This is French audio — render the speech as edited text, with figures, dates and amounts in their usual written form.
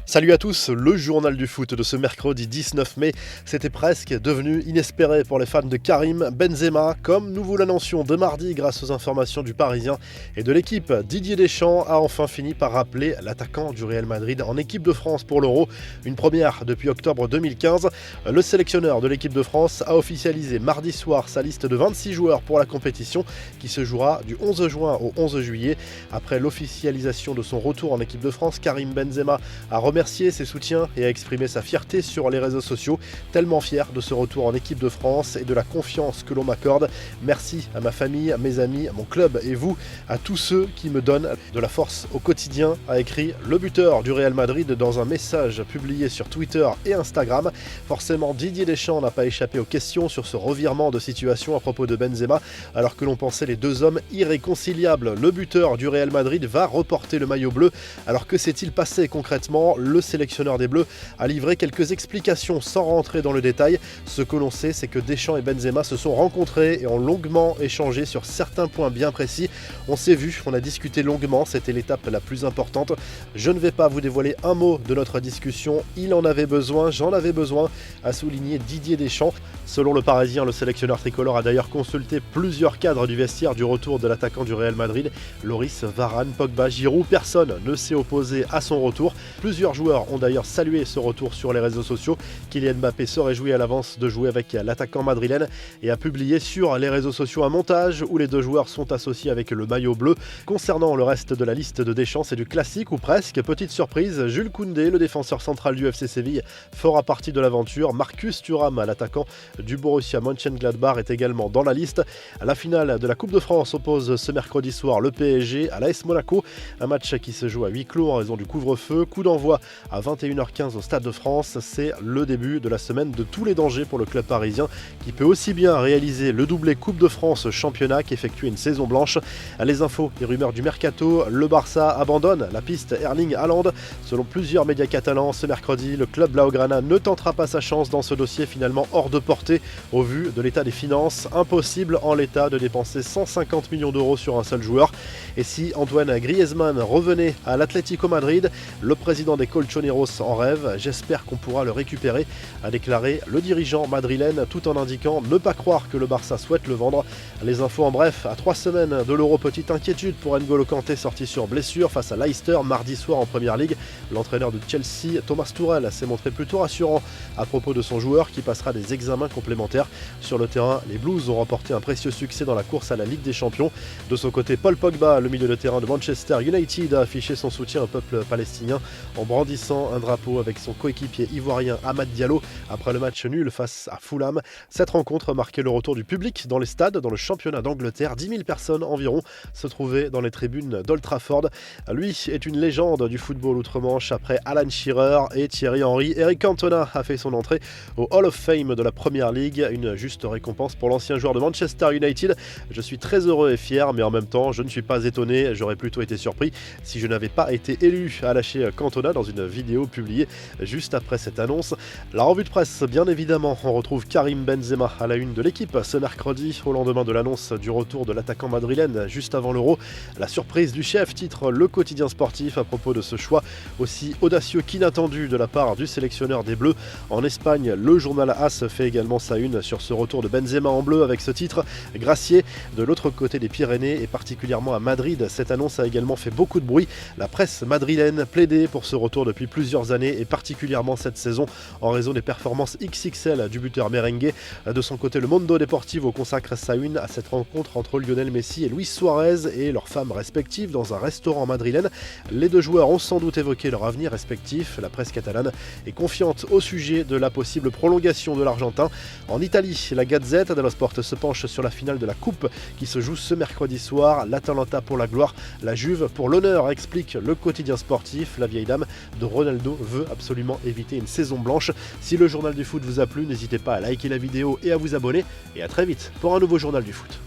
Salut à tous, le journal du foot de ce mercredi 19 mai, c'était presque devenu inespéré pour les fans de Karim Benzema, comme nous vous l'annoncions de mardi grâce aux informations du Parisien et de l'équipe. Didier Deschamps a enfin fini par rappeler l'attaquant du Real Madrid en équipe de France pour l'Euro, une première depuis octobre 2015. Le sélectionneur de l'équipe de France a officialisé mardi soir sa liste de 26 joueurs pour la compétition qui se jouera du 11 juin au 11 juillet. Après l'officialisation de son retour en équipe de France, Karim Benzema a remercié ses soutiens et a exprimé sa fierté sur les réseaux sociaux, tellement fier de ce retour en équipe de France et de la confiance que l'on m'accorde. Merci à ma famille, à mes amis, à mon club et vous, à tous ceux qui me donnent de la force au quotidien, a écrit le buteur du Real Madrid dans un message publié sur Twitter et Instagram. Forcément, Didier Deschamps n'a pas échappé aux questions sur ce revirement de situation à propos de Benzema, alors que l'on pensait les deux hommes irréconciliables. Le buteur du Real Madrid va reporter le maillot bleu. Alors que s'est-il passé concrètement ? Le sélectionneur des Bleus a livré quelques explications sans rentrer dans le détail. Ce que l'on sait, c'est que Deschamps et Benzema se sont rencontrés et ont longuement échangé sur certains points bien précis. On s'est vu, on a discuté longuement, c'était l'étape la plus importante. Je ne vais pas vous dévoiler un mot de notre discussion, il en avait besoin, j'en avais besoin, a souligné Didier Deschamps. Selon le Parisien, le sélectionneur tricolore a d'ailleurs consulté plusieurs cadres du vestiaire du retour de l'attaquant du Real Madrid. Loris, Varane, Pogba, Giroud, personne ne s'est opposé à son retour. Plusieurs joueurs ont d'ailleurs salué ce retour sur les réseaux sociaux. Kylian Mbappé se réjouit à l'avance de jouer avec l'attaquant madrilène et a publié sur les réseaux sociaux un montage où les deux joueurs sont associés avec le maillot bleu. Concernant le reste de la liste de Deschamps, c'est du classique ou presque. Petite surprise, Jules Koundé, le défenseur central du FC Séville, fera partie de l'aventure. Marcus Thuram, l'attaquant du Borussia Mönchengladbach, est également dans la liste. La finale de la Coupe de France oppose ce mercredi soir le PSG à l'AS Monaco, un match qui se joue à huis clos en raison du couvre-feu. Coup d'envoi à 21h15 au Stade de France. C'est le début de la semaine de tous les dangers pour le club parisien qui peut aussi bien réaliser le doublé Coupe de France championnat qu'effectuer une saison blanche. Les infos et rumeurs du mercato, le Barça abandonne la piste Erling Haaland. Selon plusieurs médias catalans, ce mercredi, le club Blaugrana ne tentera pas sa chance dans ce dossier finalement hors de portée au vu de l'état des finances. Impossible en l'état de dépenser 150 millions d'euros sur un seul joueur. Et si Antoine Griezmann revenait à l'Atlético Madrid, le président des Colchoneros en rêve. J'espère qu'on pourra le récupérer, a déclaré le dirigeant madrilène tout en indiquant ne pas croire que le Barça souhaite le vendre. Les infos en bref, à 3 semaines de l'Euro, petite inquiétude pour N'Golo Kanté sorti sur blessure face à Leicester mardi soir en Première Ligue. L'entraîneur de Chelsea, Thomas Tuchel, s'est montré plutôt rassurant à propos de son joueur qui passera des examens complémentaires. Sur le terrain, les Blues ont remporté un précieux succès dans la course à la Ligue des Champions. De son côté, Paul Pogba, le milieu de terrain de Manchester United, a affiché son soutien au peuple palestinien en brandissant un drapeau avec son coéquipier ivoirien Amad Diallo après le match nul face à Fulham. Cette rencontre marquait le retour du public dans les stades dans le championnat d'Angleterre. 10 000 personnes environ se trouvaient dans les tribunes d'Old Trafford. Lui est une légende du football outre-Manche après Alan Shearer et Thierry Henry. Eric Cantona a fait son entrée au Hall of Fame de la Premier League, une juste récompense pour l'ancien joueur de Manchester United. Je suis très heureux et fier, mais en même temps, je ne suis pas étonné, j'aurais plutôt été surpris si je n'avais pas été élu, à lâcher Cantona dans une vidéo publiée juste après cette annonce. La revue de presse, bien évidemment, on retrouve Karim Benzema à la une de l'équipe ce mercredi, au lendemain de l'annonce du retour de l'attaquant madrilène juste avant l'Euro. La surprise du chef, titre le quotidien sportif à propos de ce choix aussi audacieux qu'inattendu de la part du sélectionneur des Bleus. En Espagne, le journal AS fait également sa une sur ce retour de Benzema en bleu avec ce titre gracié de l'autre côté des Pyrénées et particulièrement à Madrid. Cette annonce a également fait beaucoup de bruit. La presse madrilène plaidait pour ce retour depuis plusieurs années et particulièrement cette saison en raison des performances XXL du buteur merengue. De son côté, le Mundo Deportivo consacre sa une à cette rencontre entre Lionel Messi et Luis Suarez et leurs femmes respectives dans un restaurant madrilène. Les deux joueurs ont sans doute évoqué leur avenir respectif. La presse catalane est confiante au sujet de la possible prolongation de l'Argentin. En Italie, la Gazzetta dello Sport se penche sur la finale de la Coupe qui se joue ce mercredi soir. L'Atalanta pour la gloire, la Juve pour l'honneur, explique le quotidien sportif. La vieille dame de Ronaldo veut absolument éviter une saison blanche. Si le journal du foot vous a plu, n'hésitez pas à liker la vidéo et à vous abonner. Et à très vite pour un nouveau journal du foot.